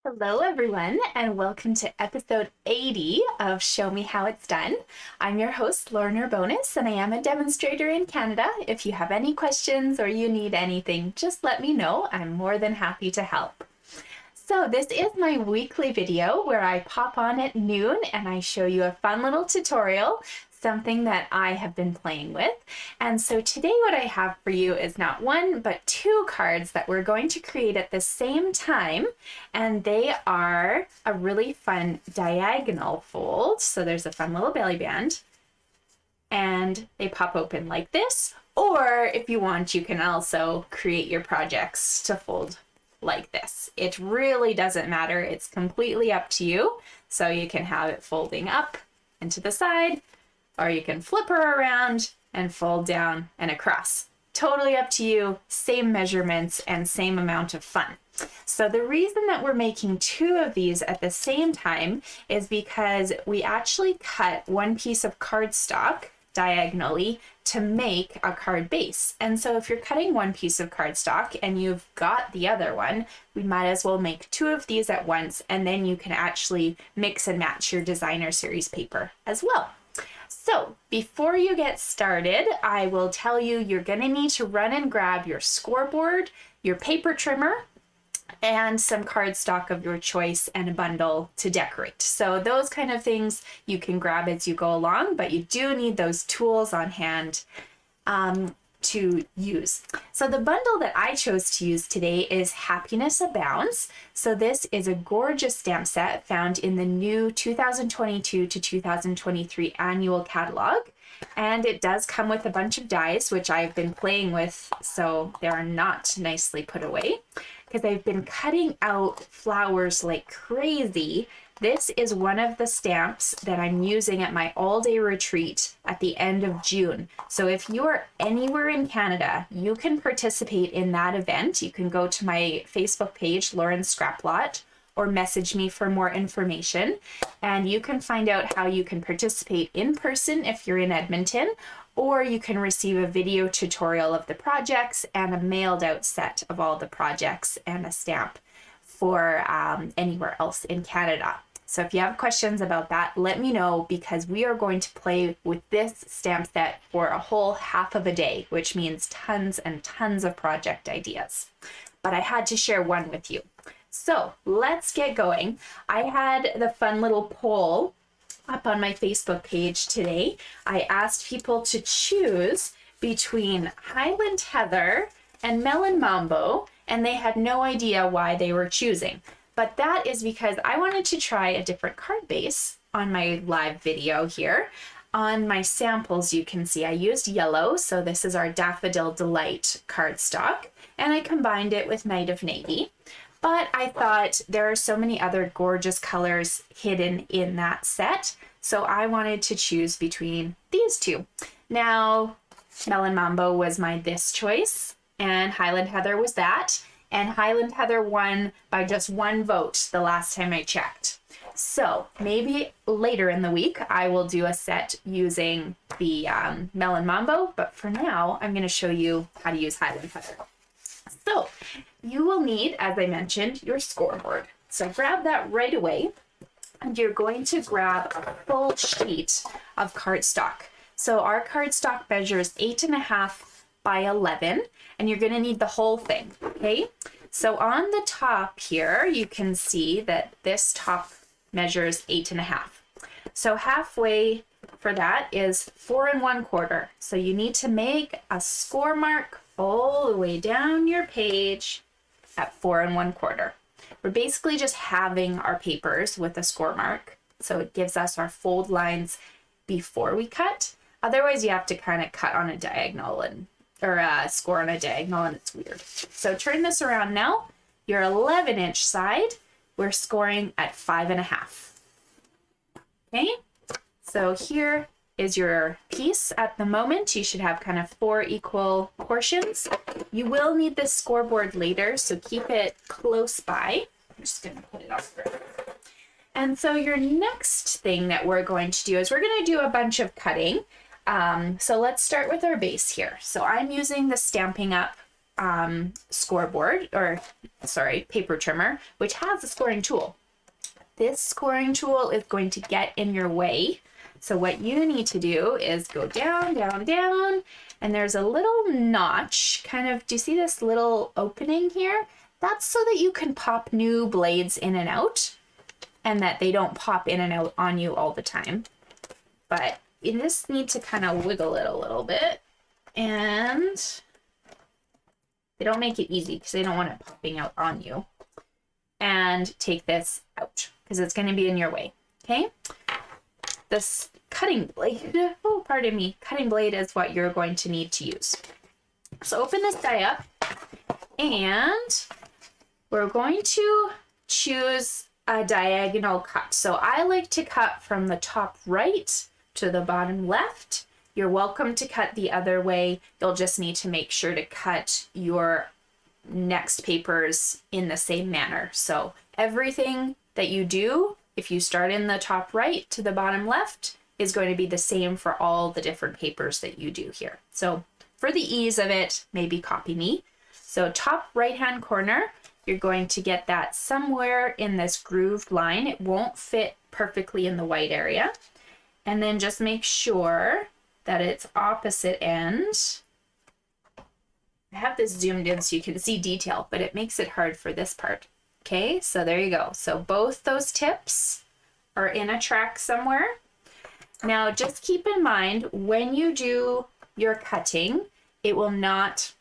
Hello everyone, and welcome to episode 80 of Show Me How It's Done. I'm your host, Lorna Bonus, and I am a demonstrator in Canada. If you have any questions or you need anything, just let me know. I'm more than happy to help. So this is my weekly video where I pop on at noon and I show you a fun little tutorial, something that I have been playing with. And so today what I have for you is not one, but two cards that we're going to create at the same time. And they are a really fun diagonal fold. So there's a fun little belly band and they pop open like this. Or if you want, you can also create your projects to fold like this. It really doesn't matter. It's completely up to you. So you can have it folding up and to the side, or you can flip her around and fold down and across. Totally up to you, same measurements and same amount of fun. So the reason that we're making two of these at the same time is because we actually cut one piece of cardstock diagonally to make a card base. And so if you're cutting one piece of cardstock and you've got the other one, we might as well make two of these at once, and then you can actually mix and match your designer series paper as well. So before you get started, I will tell you you're going to need to run and grab your scoreboard, your paper trimmer, and some cardstock of your choice and a bundle to decorate. So those kind of things you can grab as you go along, but you do need those tools on hand to use. So the bundle that I chose to use today is Happiness Abounds. So this is a gorgeous stamp set found in the new 2022 to 2023 annual catalog. And it does come with a bunch of dies, which I've been playing with, so they are not nicely put away, because I've been cutting out flowers like crazy. This is one of the stamps that I'm using at my all-day retreat at the end of June. So if you are anywhere in Canada, you can participate in that event. You can go to my Facebook page, Lauren's Scraplot, or message me for more information. And you can find out how you can participate in person if you're in Edmonton, or you can receive a video tutorial of the projects and a mailed out set of all the projects and a stamp for anywhere else in Canada. So if you have questions about that, let me know, because we are going to play with this stamp set for a whole half of a day, which means tons and tons of project ideas. But I had to share one with you. So let's get going. I had the fun little poll up on my Facebook page today. I asked people to choose between Highland Heather and Melon Mambo, and they had no idea why they were choosing. But that is because I wanted to try a different card base on my live video here. On my samples, you can see I used yellow, so this is our Daffodil Delight cardstock, and I combined it with Night of Navy. But I thought there are so many other gorgeous colors hidden in that set, so I wanted to choose between these two. Now, Melon Mambo was my this choice, and Highland Heather was that. And Highland Heather won by just one vote the last time I checked. So maybe later in the week, I will do a set using the Melon Mambo, but for now, I'm going to show you how to use Highland Heather. So you will need, as I mentioned, your scoreboard. So grab that right away, and you're going to grab a full sheet of cardstock. So our cardstock measures 8.5 by 11, and you're going to need the whole thing, okay? So on the top here, you can see that this top measures 8.5. So halfway for that is 4 1/4. So you need to make a score mark all the way down your page at 4 1/4. We're basically just halving our papers with a score mark, so it gives us our fold lines before we cut. Otherwise, you have to kind of cut on a diagonal or score on a diagonal, and it's weird. So turn this around now. Your 11-inch side, we're scoring at 5.5. Okay, so here is your piece at the moment. You should have kind of 4 equal portions. You will need this scoreboard later, so keep it close by. I'm just going to put it off there. And so your next thing that we're going to do is we're going to do a bunch of cutting. So let's start with our base here. So I'm using the Stampin' Up scoreboard, or sorry, paper trimmer, which has a scoring tool. This scoring tool is going to get in your way. So what you need to do is go down, down, down, and there's a little notch, kind of, do you see this little opening here? That's so that you can pop new blades in and out, and that they don't pop in and out on you all the time. But you just need to kind of wiggle it a little bit, and they don't make it easy because they don't want it popping out on you. And take this out because it's going to be in your way. Okay. This cutting blade, oh, pardon me, cutting blade is what you're going to need to use. So open this die up, and we're going to choose a diagonal cut. So I like to cut from the top right to the bottom left. You're welcome to cut the other way. You'll just need to make sure to cut your next papers in the same manner. So everything that you do, if you start in the top right to the bottom left, is going to be the same for all the different papers that you do here. So for the ease of it, maybe copy me. So top right-hand corner, you're going to get that somewhere in this grooved line. It won't fit perfectly in the white area. And then just make sure that it's opposite end. I have this zoomed in so you can see detail, but it makes it hard for this part. Okay, so there you go. So both those tips are in a track somewhere. Now just keep in mind when you do your cutting, it will not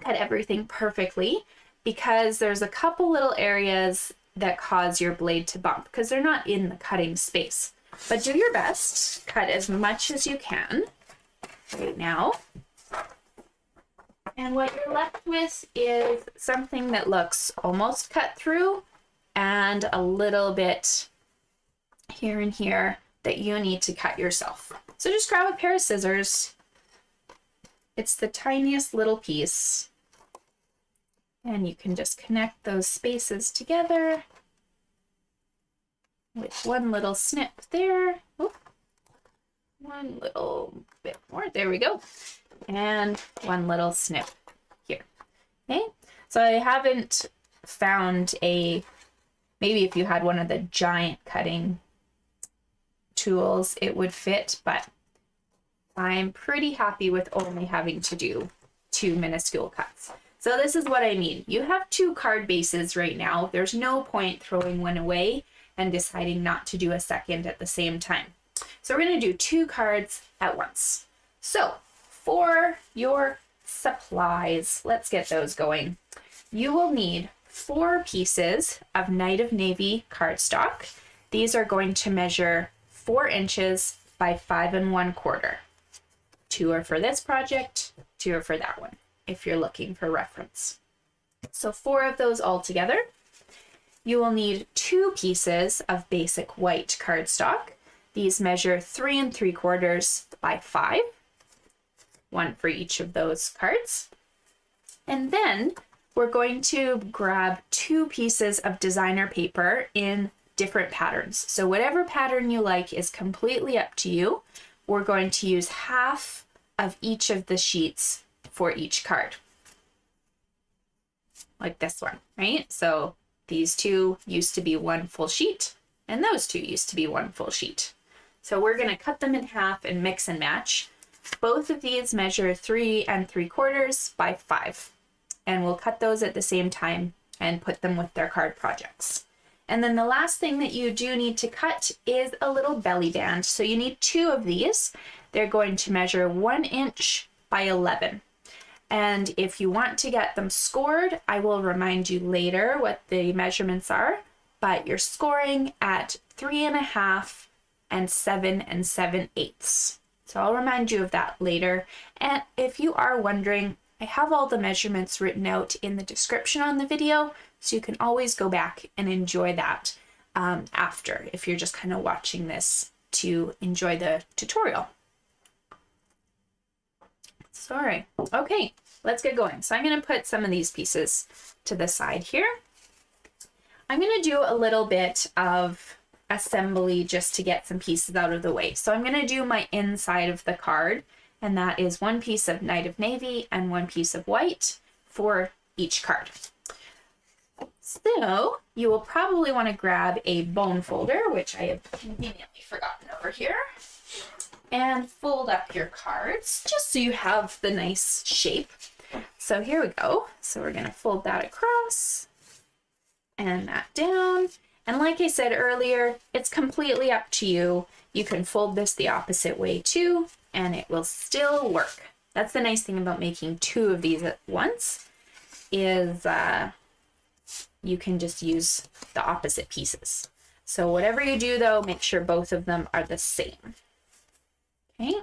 cut everything perfectly because there's a couple little areas that cause your blade to bump because they're not in the cutting space. But do your best, cut as much as you can right now. And what you're left with is something that looks almost cut through and a little bit here and here that you need to cut yourself. So just grab a pair of scissors. It's the tiniest little piece. And you can just connect those spaces together with one little snip there. Oop. One little bit more. There we go. And one little snip here. Okay, so I haven't found maybe if you had one of the giant cutting tools, it would fit, but I'm pretty happy with only having to do 2 minuscule cuts. So this is what I need. You have 2 card bases right now. There's no point throwing one away and deciding not to do a second at the same time. So we're going to do 2 cards at once. So for your supplies, let's get those going. You will need 4 pieces of Night of Navy cardstock. These are going to measure 4 inches by 5 1/4. 2 are for this project, 2 are for that one, if you're looking for reference. So 4 of those all together. You will need 2 pieces of basic white cardstock. These measure 3 3/4 by 5. 1 for each of those cards. And then we're going to grab 2 pieces of designer paper in different patterns. So whatever pattern you like is completely up to you. We're going to use half of each of the sheets for each card. Like this one, right? So these 2 used to be 1 full sheet, and those 2 used to be 1 full sheet. So we're going to cut them in half and mix and match. Both of these measure 3 3/4 by 5. And we'll cut those at the same time and put them with their card projects. And then the last thing that you do need to cut is a little belly band. So you need 2 of these. They're going to measure 1 inch by 11. And if you want to get them scored, I will remind you later what the measurements are, but you're scoring at 3 1/2 and 7 7/8. So I'll remind you of that later. And if you are wondering, I have all the measurements written out in the description on the video, so you can always go back and enjoy that after, if you're just kind of watching this to enjoy the tutorial. Sorry. Okay, let's get going. So I'm going to put some of these pieces to the side here. I'm going to do a little bit of assembly just to get some pieces out of the way. So I'm going to do my inside of the card, and that is 1 piece of Night of Navy and 1 piece of white for each card. So you will probably want to grab a bone folder, which I have conveniently forgotten over here, and fold up your cards just so you have the nice shape. So here we go. So we're going to fold that across and that down. And like I said earlier, it's completely up to you. You can fold this the opposite way too, and it will still work. That's the nice thing about making two of these at once, is you can just use the opposite pieces. So whatever you do though, make sure both of them are the same. Okay.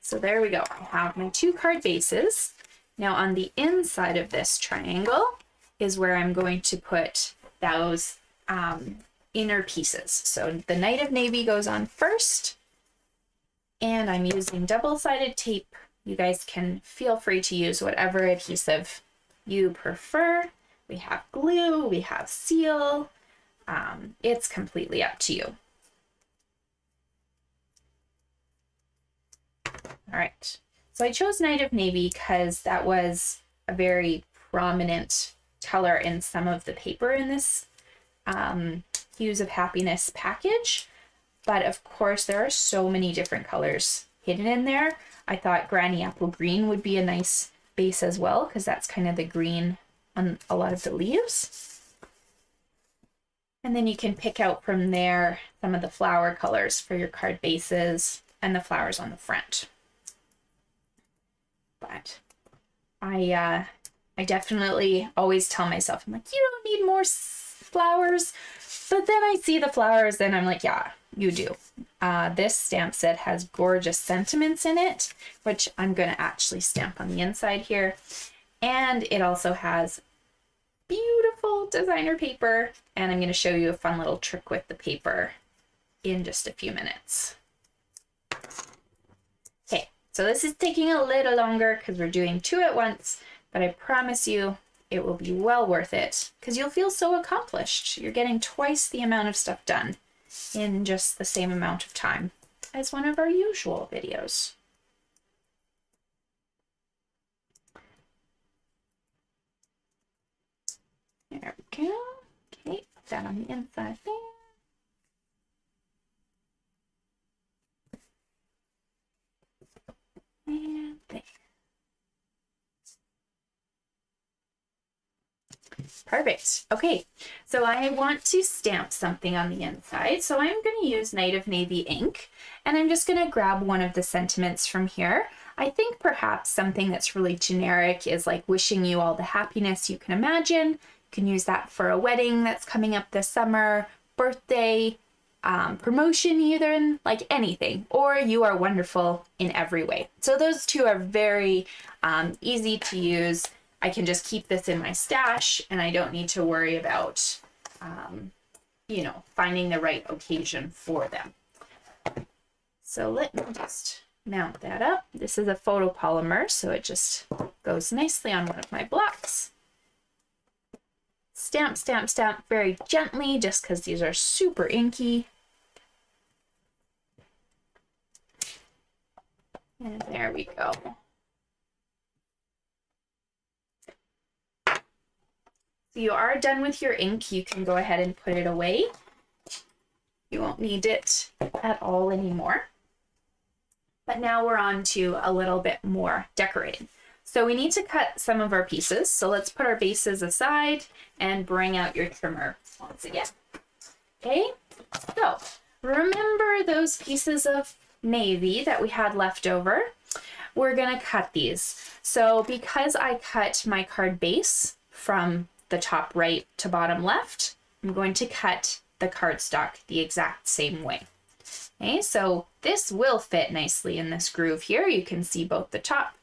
So there we go. I have my two card bases. Now on the inside of this triangle is where I'm going to put those inner pieces. So the Knight of Navy goes on first, and I'm using double-sided tape. You guys can feel free to use whatever adhesive you prefer. We have glue, we have seal. It's completely up to you. All right, so I chose Knight of Navy because that was a very prominent color in some of the paper in this Hues of Happiness package. But of course, there are so many different colors hidden in there. I thought Granny Apple Green would be a nice base as well, because that's kind of the green on a lot of the leaves. And then you can pick out from there some of the flower colors for your card bases and the flowers on the front. But I definitely always tell myself, I'm like, you don't need more flowers. But then I see the flowers and I'm like, yeah, you do. This stamp set has gorgeous sentiments in it, which I'm going to actually stamp on the inside here. And it also has beautiful designer paper. And I'm going to show you a fun little trick with the paper in just a few minutes. Okay, so this is taking a little longer because we're doing two at once, but I promise you it will be well worth it because you'll feel so accomplished. You're getting twice the amount of stuff done in just the same amount of time as one of our usual videos. There we go. Okay, put that on the inside there. And there. Perfect. Okay, so I want to stamp something on the inside. So I'm going to use Knight of Navy ink, and I'm just going to grab one of the sentiments from here. I think perhaps something that's really generic is like wishing you all the happiness you can imagine. You can use that for a wedding that's coming up this summer, birthday, promotion even, like anything, or you are wonderful in every way. So those two are very easy to use. I can just keep this in my stash and I don't need to worry about, you know, finding the right occasion for them. So let me just mount that up. This is a photopolymer, so it just goes nicely on one of my blocks. Stamp, stamp, stamp very gently, just because these are super inky. And there we go. So you are done with your ink. You can go ahead and put it away. You won't need it at all anymore. But now we're on to a little bit more decorating. So we need to cut some of our pieces. So let's put our bases aside and bring out your trimmer once again. Okay, so remember those pieces of navy that we had left over? We're gonna cut these. So because I cut my card base from the top right to bottom left, I'm going to cut the cardstock the exact same way. Okay, so this will fit nicely in this groove here. You can see both the top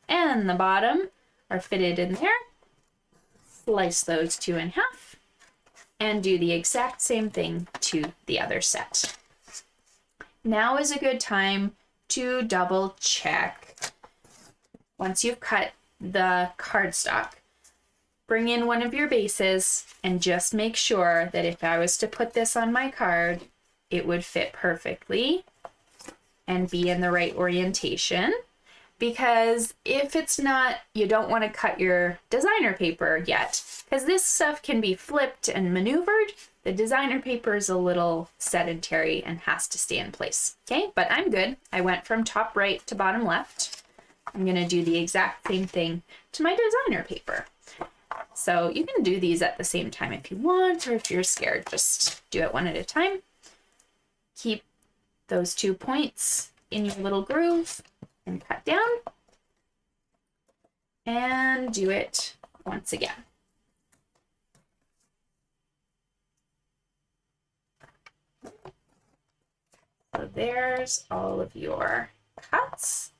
and the bottom are fitted in there. Slice those two in half and do the exact same thing to the other set. Now is a good time to double check. Once you've cut the cardstock, bring in one of your bases and just make sure that if I was to put this on my card, it would fit perfectly and be in the right orientation. because if it's not, you don't want to cut your designer paper yet, because this stuff can be flipped and maneuvered. The designer paper is a little sedentary and has to stay in place. Okay, but I'm good. I went from top right to bottom left. I'm gonna do the exact same thing to my designer paper. So you can do these at the same time if you want, or if you're scared, just do it one at a time. Keep those 2 points in your little groove and cut down, and do it once again. So there's all of your cuts,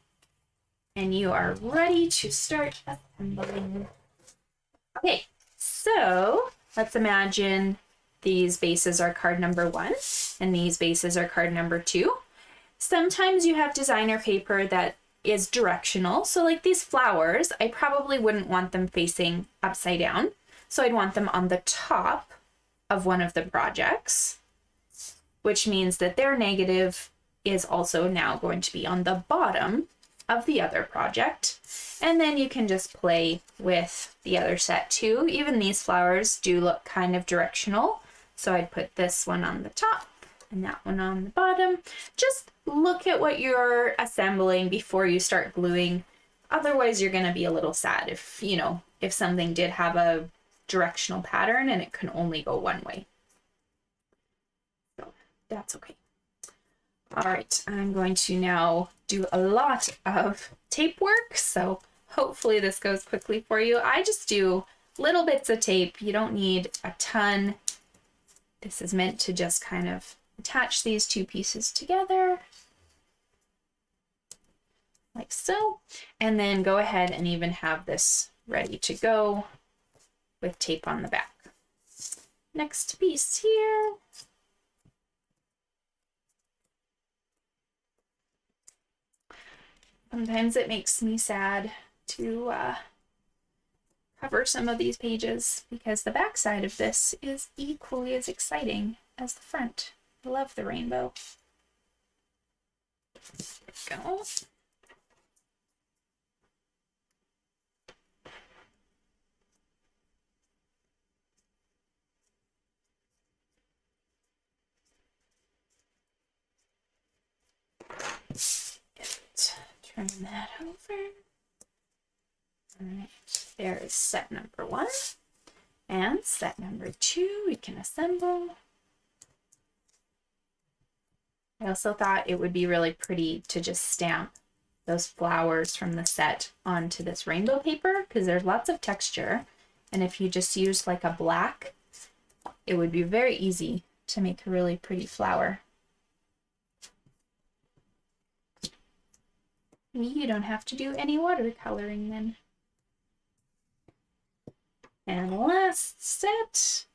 and you are ready to start assembling. Okay, so let's imagine these bases are card number 1 and these bases are card number 2. Sometimes you have designer paper that is directional. So like these flowers, I probably wouldn't want them facing upside down. So I'd want them on the top of one of the projects, which means that their negative is also now going to be on the bottom of the other project. And then you can just play with the other set too. Even these flowers do look kind of directional. So I'd put this one on the top and that one on the bottom. Just look at what you're assembling before you start gluing. Otherwise, you're going to be a little sad if, you know, if something did have a directional pattern and it can only go one way. So that's okay. All right, I'm going to now do a lot of tape work. So hopefully this goes quickly for you. I just do little bits of tape. You don't need a ton. This is meant to just kind of attach these 2 pieces together like so, and then go ahead and even have this ready to go with tape on the back. Next piece here. Sometimes it makes me sad to cover some of these pages because the back side of this is equally as exciting as the front. I love the rainbow. There we go. Turn that over. All right, there is set number 1 and set number 2. We can assemble. I also thought it would be really pretty to just stamp those flowers from the set onto this rainbow paper because there's lots of texture. And if you just use like a black, it would be very easy to make a really pretty flower. You don't have to do any watercoloring then. And last set.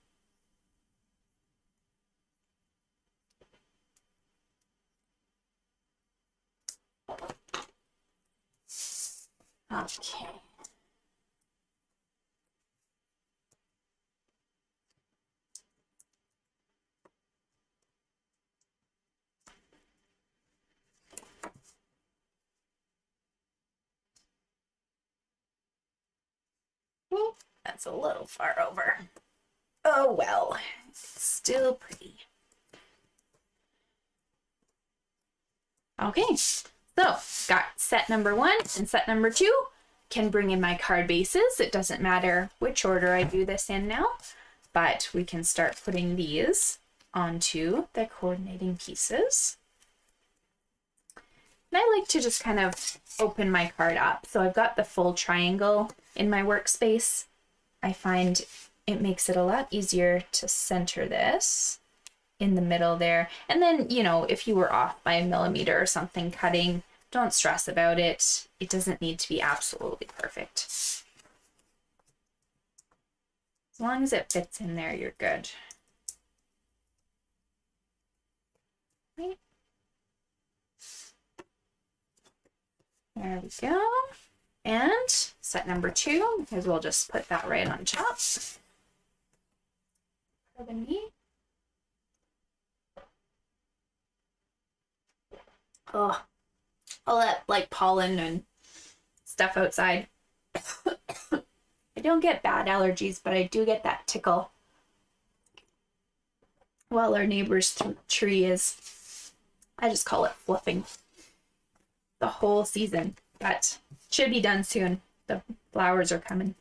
Okay. Well, that's a little far over. Oh well, it's still pretty. Okay, so got set number 1 and set number 2. Can bring in my card bases. It doesn't matter which order I do this in now, but we can start putting these onto the coordinating pieces. And I like to just kind of open my card up. So I've got the full triangle in my workspace. I find it makes it a lot easier to center this in the middle there. And then, you know, if you were off by a millimeter or something cutting, don't stress about it. It doesn't need to be absolutely perfect. As long as it fits in there, you're good. Right. There we go. And set number 2, because we'll just put that right on top. Pardon me. Oh, all that like pollen and stuff outside. I don't get bad allergies, but I do get that tickle while our neighbor's tree is, I just call it fluffing the whole season, but should be done soon. The flowers are coming.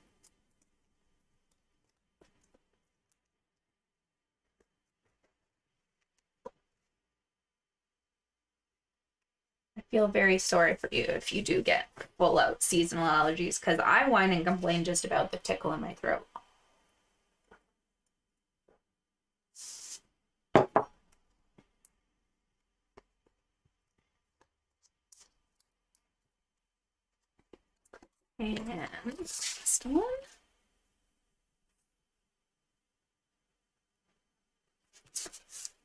I feel very sorry for you if you do get full out seasonal allergies, because I whine and complain just about the tickle in my throat. And last one.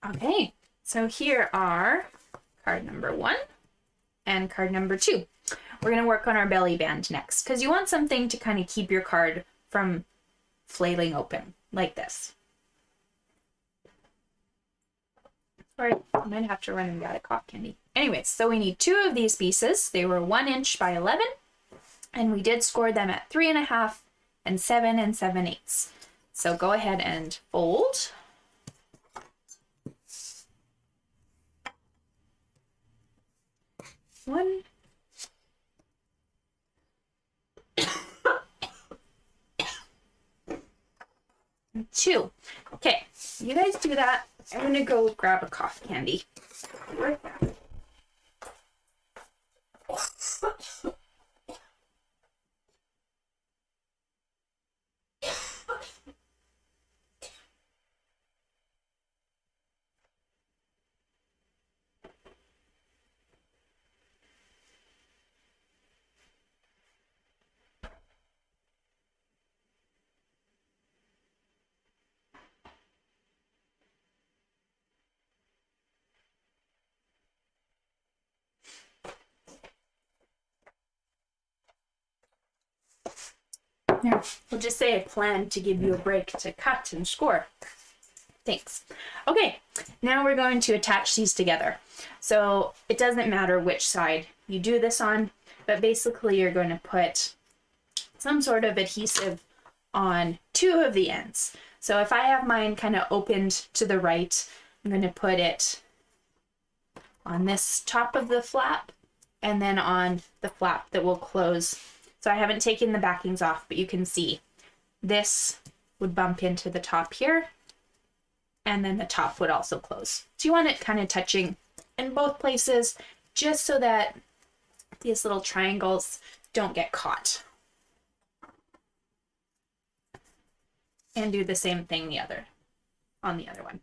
Okay, so here are card number 1 and card number 2. We're going to work on our belly band next, because you want something to kind of keep your card from flailing open like this. Sorry, I might have to run and get a cough candy. Anyways, so we need 2 of these pieces. They were 1 inch by 11, and we did score them at 3.5 and 7 7/8. So go ahead and fold. One. And 2. Okay, you guys do that. I'm gonna go grab a cough candy. Right back. There. We'll just say I planned to give you a break to cut and score. Thanks. Okay, now we're going to attach these together. So it doesn't matter which side you do this on, but basically you're going to put some sort of adhesive on 2 of the ends. So if I have mine kind of opened to the right, I'm going to put it on this top of the flap and then on the flap that will close. So I haven't taken the backings off, but you can see this would bump into the top here, and then the top would also close. So you want it kind of touching in both places, just so that these little triangles don't get caught. And do the same thing on the other one.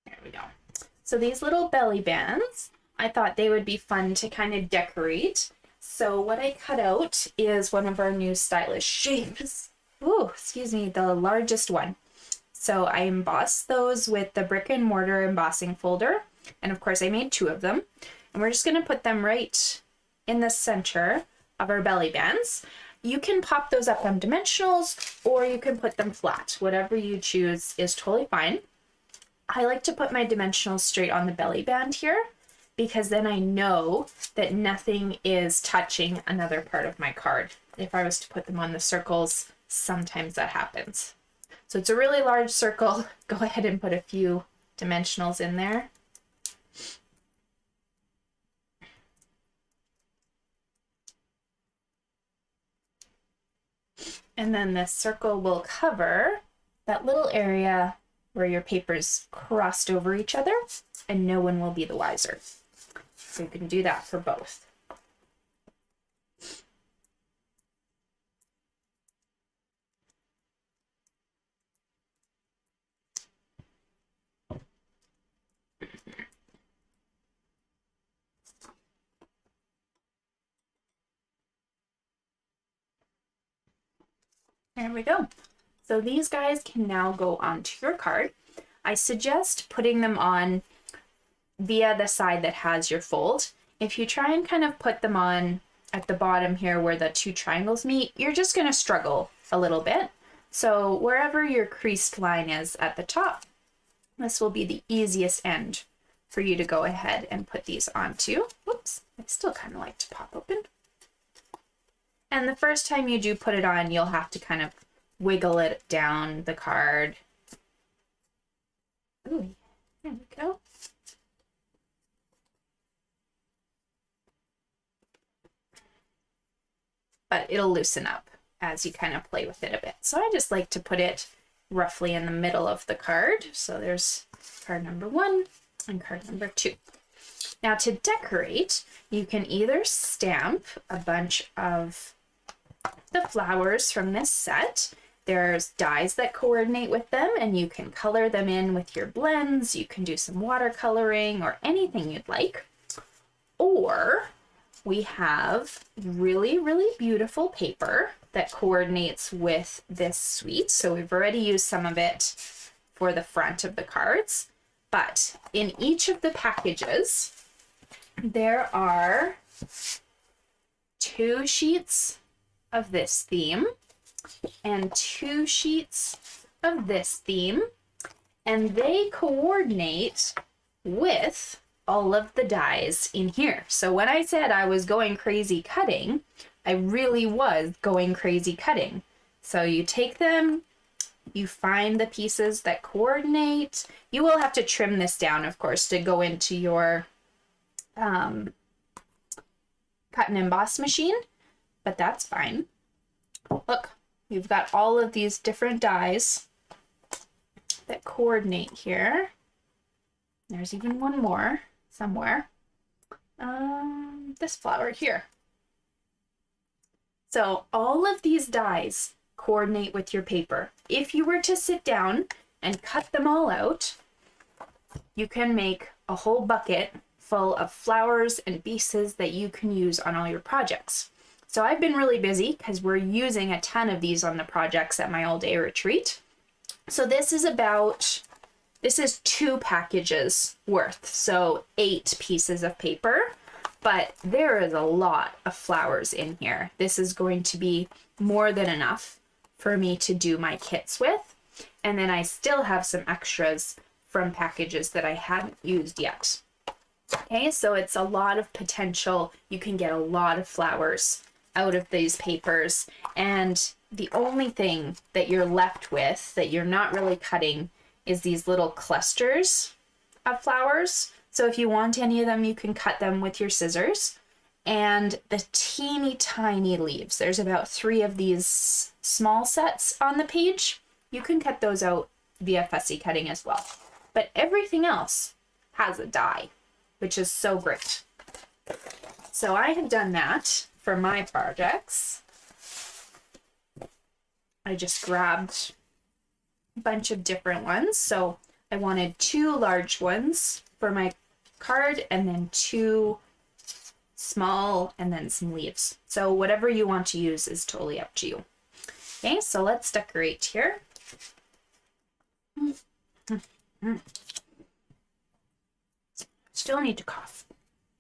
There we go. So these little belly bands, I thought they would be fun to kind of decorate. So what I cut out is one of our new stylish shapes. Ooh, excuse me, the largest one. So I embossed those with the brick and mortar embossing folder. And of course I made 2 of them. And we're just gonna put them right in the center of our belly bands. You can pop those up on dimensionals, or you can put them flat. Whatever you choose is totally fine. I like to put my dimensionals straight on the belly band here, because then I know that nothing is touching another part of my card. If I was to put them on the circles, sometimes that happens. So it's a really large circle. Go ahead and put a few dimensionals in there. And then this circle will cover that little area where your papers crossed over each other, and no one will be the wiser. So you can do that for both. There we go. So these guys can now go onto your card. I suggest putting them on via the side that has your fold. If you try and kind of put them on at the bottom here where the two triangles meet, you're just going to struggle a little bit. So wherever your creased line is at the top, this will be the easiest end for you to go ahead and put these onto. Whoops, I still kind of like to pop open. And the first time you do put it on, you'll have to kind of wiggle it down the card. Ooh, there we go. But it'll loosen up as you kind of play with it a bit. So I just like to put it roughly in the middle of the card. So there's card number 1 and card number 2. Now to decorate, you can either stamp a bunch of the flowers from this set. There's dies that coordinate with them, and you can color them in with your blends. You can do some watercoloring or anything you'd like. Or we have really, really beautiful paper that coordinates with this suite. So we've already used some of it for the front of the cards, but in each of the packages, there are 2 sheets of this theme and 2 sheets of this theme, and they coordinate with all of the dies in here. So when I said I was going crazy cutting, I really was going crazy cutting. So you take them, you find the pieces that coordinate. You will have to trim this down, of course, to go into your cut and emboss machine, but that's fine. Look, you've got all of these different dies that coordinate here. There's even one more somewhere. This flower here. So all of these dies coordinate with your paper. If you were to sit down and cut them all out, you can make a whole bucket full of flowers and pieces that you can use on all your projects. So I've been really busy because we're using a ton of these on the projects at my all-day retreat. So this is 2 packages worth, so 8 pieces of paper, but there is a lot of flowers in here. This is going to be more than enough for me to do my kits with. And then I still have some extras from packages that I haven't used yet. Okay, so it's a lot of potential. You can get a lot of flowers out of these papers, and the only thing that you're left with that you're not really cutting is these little clusters of flowers. So if you want any of them, you can cut them with your scissors. And the teeny tiny leaves, there's about 3 of these small sets on the page. You can cut those out via fussy cutting as well. But everything else has a die, which is so great. So I have done that for my projects. I just grabbed a bunch of different ones. So I wanted 2 large ones for my card, and then 2 small, and then some leaves. So whatever you want to use is totally up to you. Okay, so let's decorate here. Still need to cough.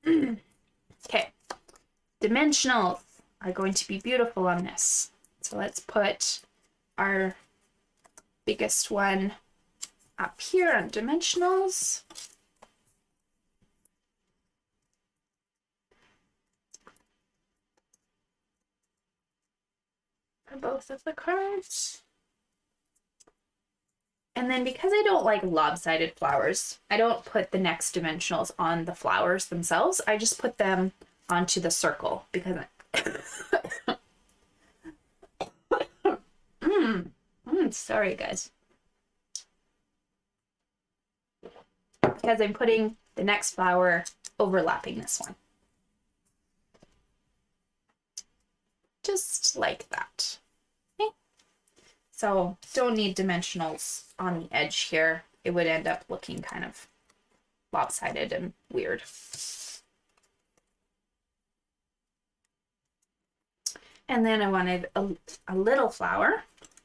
Okay, dimensionals are going to be beautiful on this. So let's put our biggest one up here on dimensionals. For both of the cards. And then because I don't like lopsided flowers, I don't put the next dimensionals on the flowers themselves. I just put them onto the circle because sorry guys. Because I'm putting the next flower overlapping this one. Just like that. Okay. So don't need dimensionals on the edge here. It would end up looking kind of lopsided and weird. And then I wanted a little flower.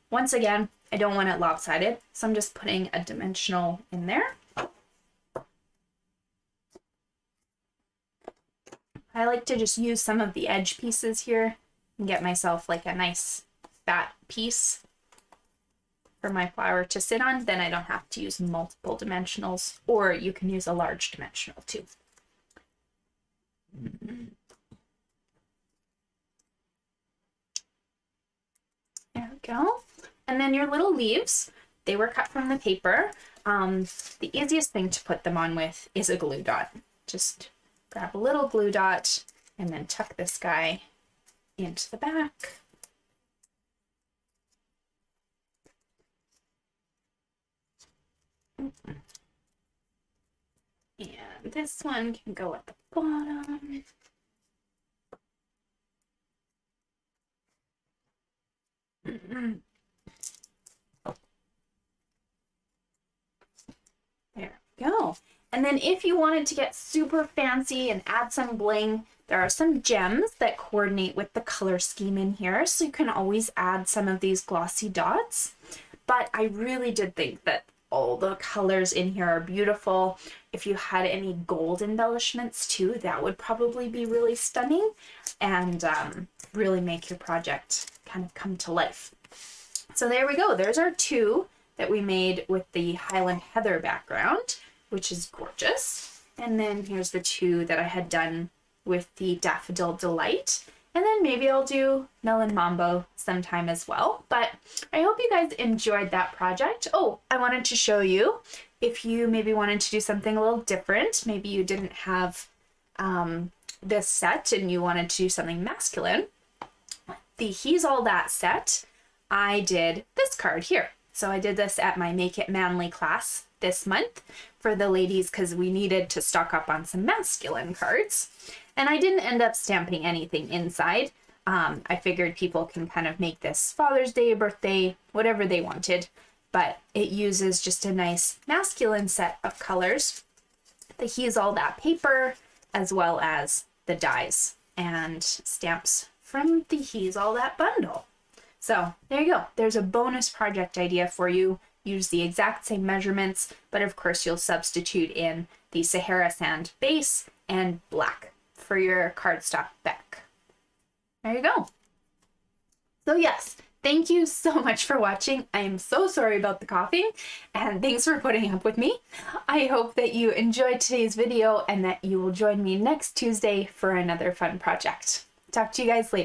Once again, I don't want it lopsided, so I'm just putting a dimensional in there. I like to just use some of the edge pieces here and get myself like a nice fat piece for my flower to sit on. Then I don't have to use multiple dimensionals, or you can use a large dimensional too. There we go. And then your little leaves, they were cut from the paper. The easiest thing to put them on with is a glue dot. Just grab a little glue dot and then tuck this guy into the back. And this one can go at the bottom. There we go. And then if you wanted to get super fancy and add some bling, there are some gems that coordinate with the color scheme in here. So you can always add some of these glossy dots. But I really did think that all the colors in here are beautiful. If you had any gold embellishments too, that would probably be really stunning and really make your project kind of come to life. So there we go. There's our two that we made with the Highland Heather background, which is gorgeous. And then here's the two that I had done with the Daffodil Delight. And then maybe I'll do Melon Mambo sometime as well. But I hope you guys enjoyed that project. Oh, I wanted to show you if you maybe wanted to do something a little different. Maybe you didn't have this set and you wanted to do something masculine. The He's All That set, I did this card here. So I did this at my Make It Manly class this month for the ladies because we needed to stock up on some masculine cards. And I didn't end up stamping anything inside. I figured people can kind of make this Father's Day, birthday, whatever they wanted. But it uses just a nice masculine set of colors. The He's All That paper, as well as the dies and stamps from the He's All That bundle. So there you go. There's a bonus project idea for you. Use the exact same measurements, but of course you'll substitute in the Sahara Sand base and black for your cardstock back. There you go. So yes, thank you so much for watching. I am so sorry about the coughing, and thanks for putting up with me. I hope that you enjoyed today's video and that you will join me next Tuesday for another fun project. Talk to you guys later.